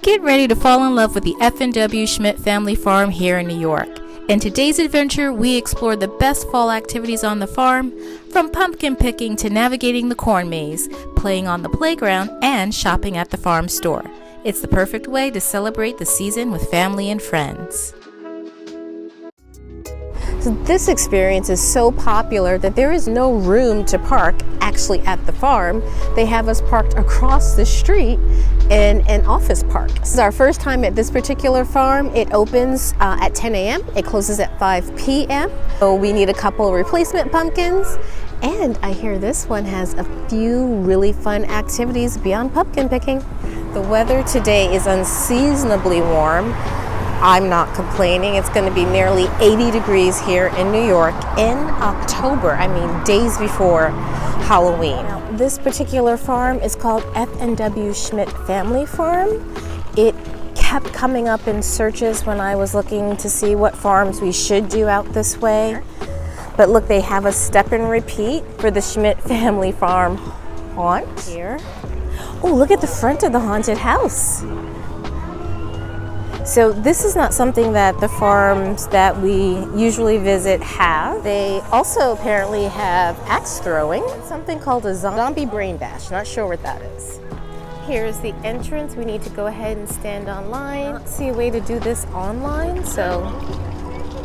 Get ready to fall in love with the F&W Schmidt Family Farm here in New York. In today's adventure, we explore the best fall activities on the farm, from pumpkin picking to navigating the corn maze, playing on the playground, and shopping at the farm store. It's the perfect way to celebrate the season with family and friends. So this experience is so popular that there is no room to park actually at the farm. They have us parked across the street in an office park. This is our first time at this particular farm. It opens at 10 a.m. It closes at 5 p.m. So we need a couple replacement pumpkins. And I hear this one has a few really fun activities beyond pumpkin picking. The weather today is unseasonably warm. I'm not complaining. It's going to be nearly 80 degrees here in New York in October. I mean, days before Halloween. Now, this particular farm is called F&W Schmidt Family Farm. It kept coming up in searches when I was looking to see what farms we should do out this way. But look, they have a step and repeat for the Schmidt Family Farm haunt here. Oh, look at the front of the haunted house. So this is not something that the farms that we usually visit have. They also apparently have axe throwing, something called a zombie brain bash. Not sure what that is. Here's the entrance. We need to go ahead and stand online. See a way to do this online, so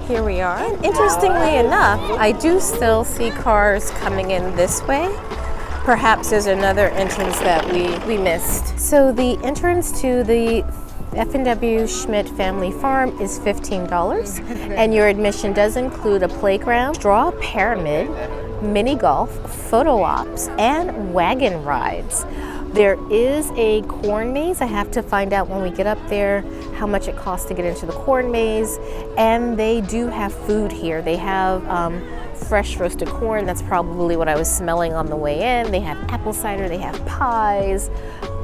here we are. And interestingly enough, I do still see cars coming in this way. Perhaps there's another entrance that we missed. So the entrance to the F&W Schmidt Family Farm is $15, and your admission does include a playground, straw pyramid, mini golf, photo ops, and wagon rides. There is a corn maze. I have to find out when we get up there how much it costs to get into the corn maze, and they do have food here. They have fresh roasted corn. That's probably what I was smelling on the way in. They have apple cider, they have pies.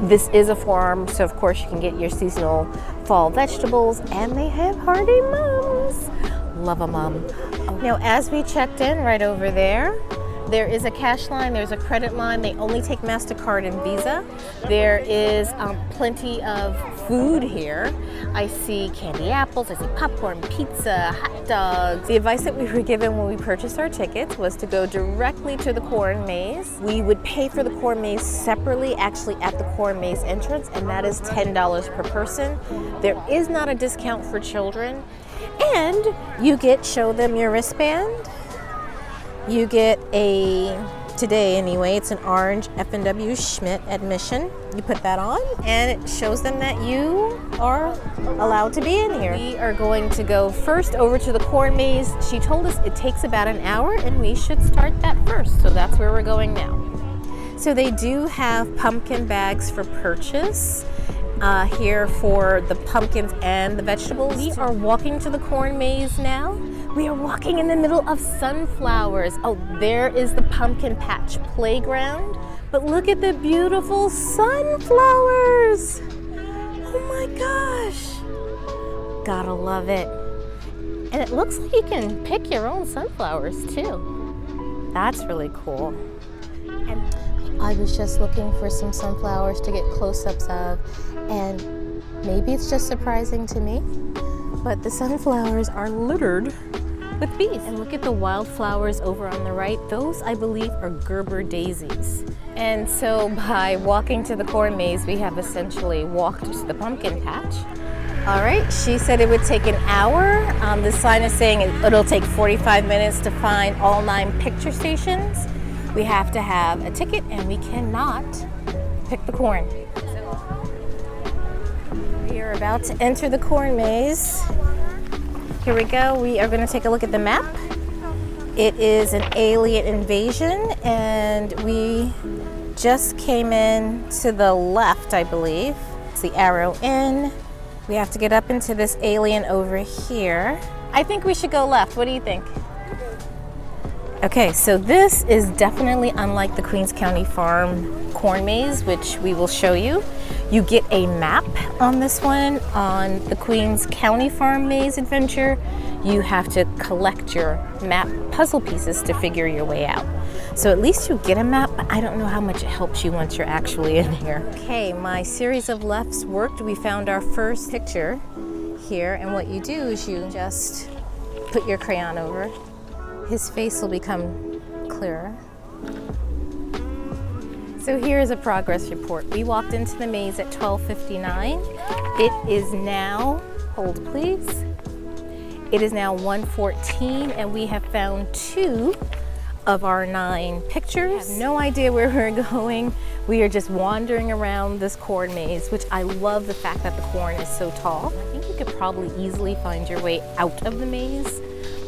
This is a farm, so of course you can get your seasonal fall vegetables, and they have hearty mums. Love a mum. Now, as we checked in right over there, there is a cash line, there's a credit line. They only take MasterCard and Visa. There is plenty of food here. I see candy apples, I see popcorn, pizza, hot dogs. The advice that we were given when we purchased our tickets was to go directly to the corn maze. We would pay for the corn maze separately, actually at the corn maze entrance, and that is $10 per person. There is not a discount for children, and you get show them your wristband. You get today anyway, it's an orange F&W Schmidt admission. You put that on and it shows them that you are allowed to be in here. We are going to go first over to the corn maze. She told us it takes about an hour and we should start that first. So that's where we're going now. So they do have pumpkin bags for purchase here for the pumpkins and the vegetables. We are walking to the corn maze now. We are walking in the middle of sunflowers. Oh, there is the pumpkin patch playground. But look at the beautiful sunflowers. Oh my gosh. Gotta love it. And it looks like you can pick your own sunflowers too. That's really cool. And I was just looking for some sunflowers to get close-ups of, and maybe it's just surprising to me, but the sunflowers are littered with bees. And look at the wildflowers over on the right. Those, I believe, are Gerber daisies. And so by walking to the corn maze, we have essentially walked to the pumpkin patch. All right, she said it would take an hour. The sign is saying it'll take 45 minutes to find all 9 picture stations. We have to have a ticket, and we cannot pick the corn. We are about to enter the corn maze. Here we go. We are going to take a look at the map. It is an alien invasion, and we just came in to the left, I believe. It's the arrow in. We have to get up into this alien over here. I think we should go left. What do you think? Okay, so this is definitely unlike the Queens County Farm corn maze, which we will show you. You get a map on this one. On the Queens County Farm maze adventure, you have to collect your map puzzle pieces to figure your way out. So at least you get a map, but I don't know how much it helps you once you're actually in here. Okay, my series of lefts worked. We found our first picture here, and what you do is you just put your crayon over. His face will become clearer. So here is a progress report. We walked into the maze at 12:59. It is now, hold please, it is now 1:14, and we have found 2 of our 9 pictures. I have no idea where we're going. We are just wandering around this corn maze, which I love the fact that the corn is so tall. I think you could probably easily find your way out of the maze,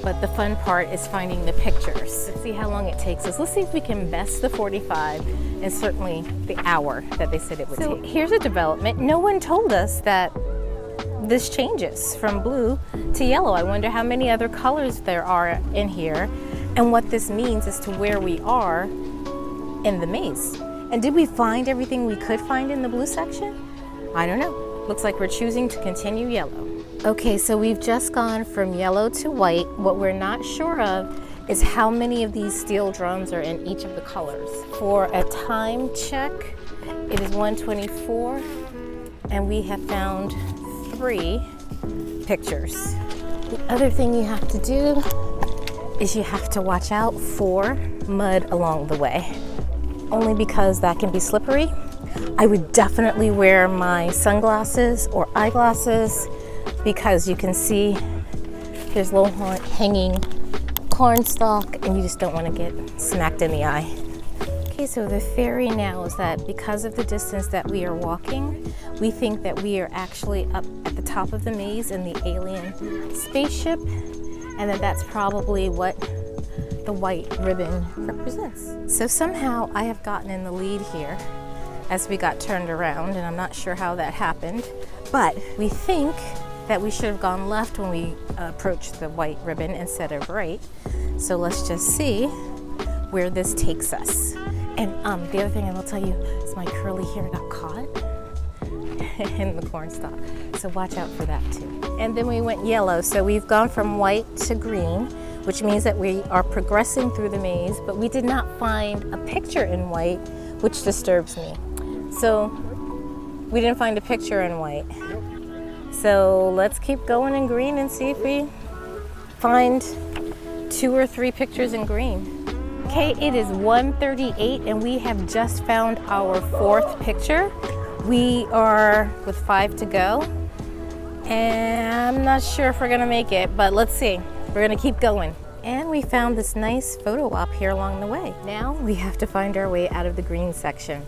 but the fun part is finding the pictures. Let's see how long it takes us. Let's see if we can best the 45 and certainly the hour that they said it would take. Here's a development. No one told us that this changes from blue to yellow. I wonder how many other colors there are in here and what this means as to where we are in the maze. And did we find everything we could find in the blue section? I don't know. Looks like we're choosing to continue yellow. Okay, so we've just gone from yellow to white. What we're not sure of is how many of these steel drums are in each of the colors. For a time check, it is 1:24, and we have found 3 pictures. The other thing you have to do is you have to watch out for mud along the way, only because that can be slippery. I would definitely wear my sunglasses or eyeglasses because you can see there's low hanging corn stalk and you just don't want to get smacked in the eye. Okay, so the theory now is that because of the distance that we are walking, we think that we are actually up at the top of the maze in the alien spaceship, and that's probably what the white ribbon represents. So somehow I have gotten in the lead here as we got turned around, and I'm not sure how that happened, but we think that we should have gone left when we approached the white ribbon instead of right. So let's just see where this takes us. And the other thing I will tell you is my curly hair got caught in the corn stalk. So watch out for that too. And then we went yellow. So we've gone from white to green, which means that we are progressing through the maze, but we did not find a picture in white, which disturbs me. So we didn't find a picture in white. So let's keep going in green and see if we find 2 or 3 pictures in green. Okay, it is 1:38 and we have just found our 4th picture. We are with 5 to go. And I'm not sure if we're gonna make it, but let's see. We're gonna keep going. And we found this nice photo op here along the way. Now we have to find our way out of the green section.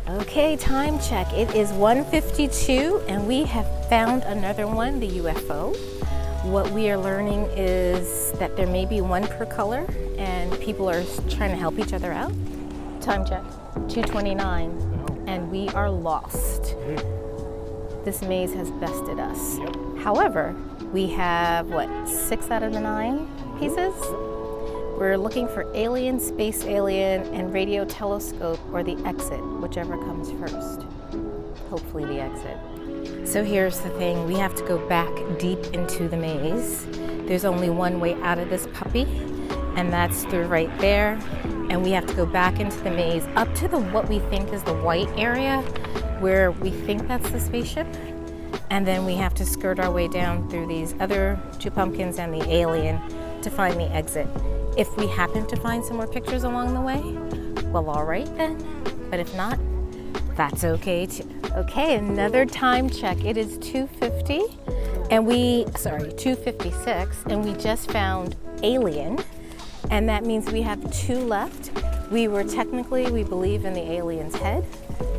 Okay, time check. It is 1:52 and we have found another one, the UFO. What we are learning is that there may be 1 per color and people are trying to help each other out. Time check, 2:29, and we are lost. This maze has bested us. However, we have, 6 out of the 9 pieces? We're looking for alien, space alien, and radio telescope, or the exit, whichever comes first. Hopefully the exit. So here's the thing, we have to go back deep into the maze. There's only one way out of this puppy, and that's through right there. And we have to go back into the maze up to what we think is the white area, where we think that's the spaceship. And then we have to skirt our way down through these other 2 pumpkins and the alien to find the exit. If we happen to find some more pictures along the way, well, all right then. But if not, that's okay too. Okay, another time check. It is 2:50 and 2:56, and we just found alien, and that means we have 2 left. We were technically, we believe, in the alien's head.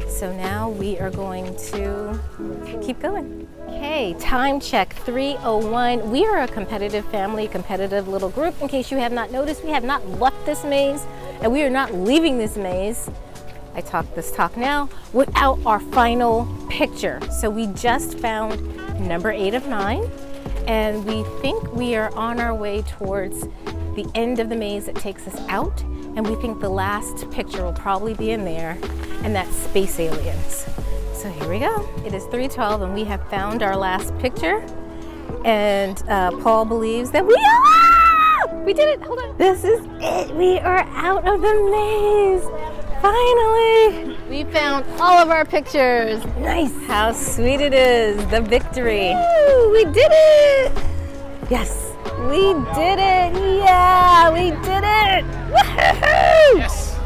So now we are going to keep going. Okay, time check, 3:01. We are a competitive family, competitive little group. In case you have not noticed, we have not left this maze, and we are not leaving this maze. I talk this talk now without our final picture. So we just found number 8 of 9, and we think we are on our way towards the end of the maze that takes us out, and we think the last picture will probably be in there, and that's space aliens. So here we go. It is 3:12 and we have found our last picture, and Paul believes that we are We did it. Hold on. This is it. We are out of the maze. Finally. We found all of our pictures. Nice. How sweet it is. The victory. Woo, we did it. Yes. We did it. Yeah, we did it. Woohoo! Yes.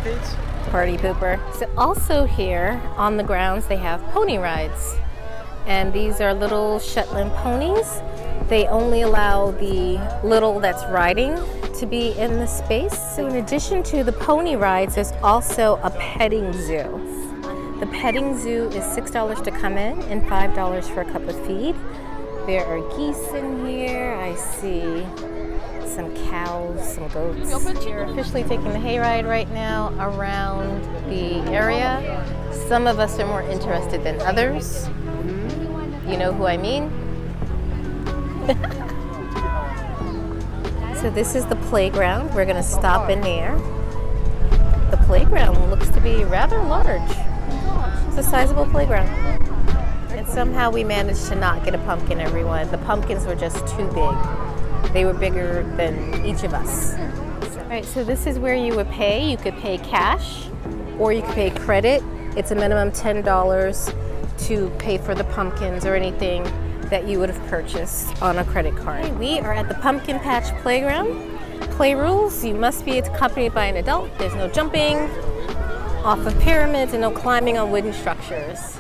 Please. Party pooper. So also here on the grounds they have pony rides. And these are little Shetland ponies. They only allow the little that's riding to be in the space. So in addition to the pony rides, there's also a petting zoo. The petting zoo is $6 to come in and $5 for a cup of feed. There are geese in here. I see some cows, some goats. We're officially taking the hayride right now around the area. Some of us are more interested than others. You know who I mean? So this is the playground. We're gonna stop in there. The playground looks to be rather large. It's a sizable playground. And somehow we managed to not get a pumpkin, everyone. The pumpkins were just too big. They were bigger than each of us. All right, so this is where you would pay. You could pay cash or you could pay credit. It's a minimum $10 to pay for the pumpkins or anything that you would have purchased on a credit card. We are at the Pumpkin Patch Playground. Play rules: you must be accompanied by an adult. There's no jumping off of pyramids and no climbing on wooden structures.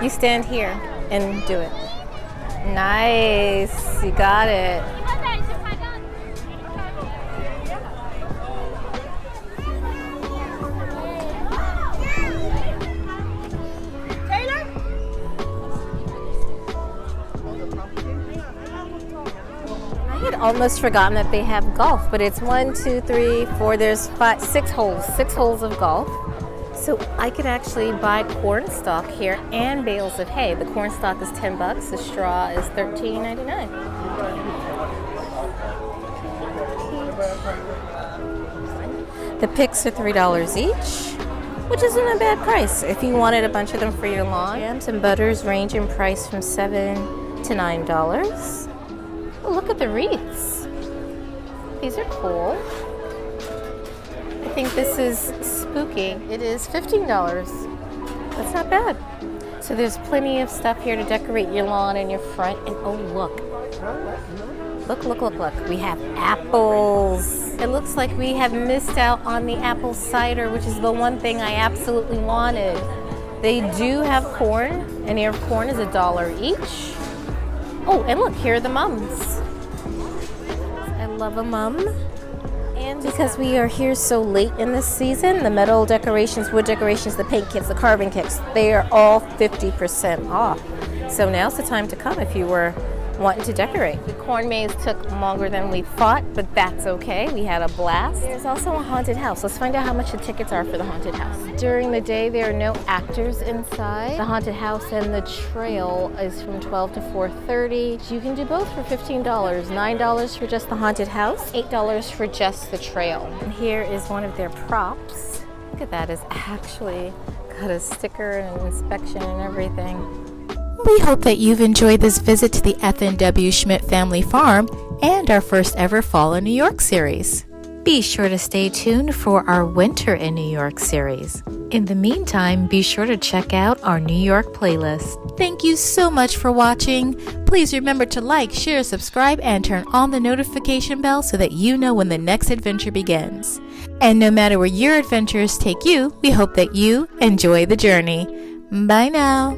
You stand here and do it. Nice, you got it. I had almost forgotten that they have golf, but it's 1, 2, 3, 4, there's 5, 6 holes, 6 holes of golf. So I could actually buy corn stalk here and bales of hay. The corn stalk is $10, the straw is $13.99. The picks are $3 each, which isn't a bad price if you wanted a bunch of them for your lawn. Jams and butters range in price from $7 to $9. Oh, look at the wreaths. These are cool. I think this is spooky. It is $15. That's not bad. So there's plenty of stuff here to decorate your lawn and your front. And oh, look. Look, look, look, look. We have apples. It looks like we have missed out on the apple cider, which is the one thing I absolutely wanted. They do have corn. An ear of corn is $1 each. Oh, and look, here are the mums. I love a mum. And because we are here so late in the season, the metal decorations, wood decorations, the paint kits, the carving kits, they are all 50% off. So now's the time to come if you were wanting to decorate. The corn maze took longer than we thought, but that's okay. We had a blast. There's also a haunted house. Let's find out how much the tickets are for the haunted house. During the day, there are no actors inside. The haunted house and the trail is from 12 to 4:30. You can do both for $15. $9 for just the haunted house, $8 for just the trail. And here is one of their props. Look at that, it's actually got a sticker and an inspection and everything. We hope that you've enjoyed this visit to the F&W Schmidt Family Farm and our first ever Fall in New York series. Be sure to stay tuned for our Winter in New York series. In the meantime, be sure to check out our New York playlist. Thank you so much for watching. Please remember to like, share, subscribe, and turn on the notification bell so that you know when the next adventure begins. And no matter where your adventures take you, we hope that you enjoy the journey. Bye now.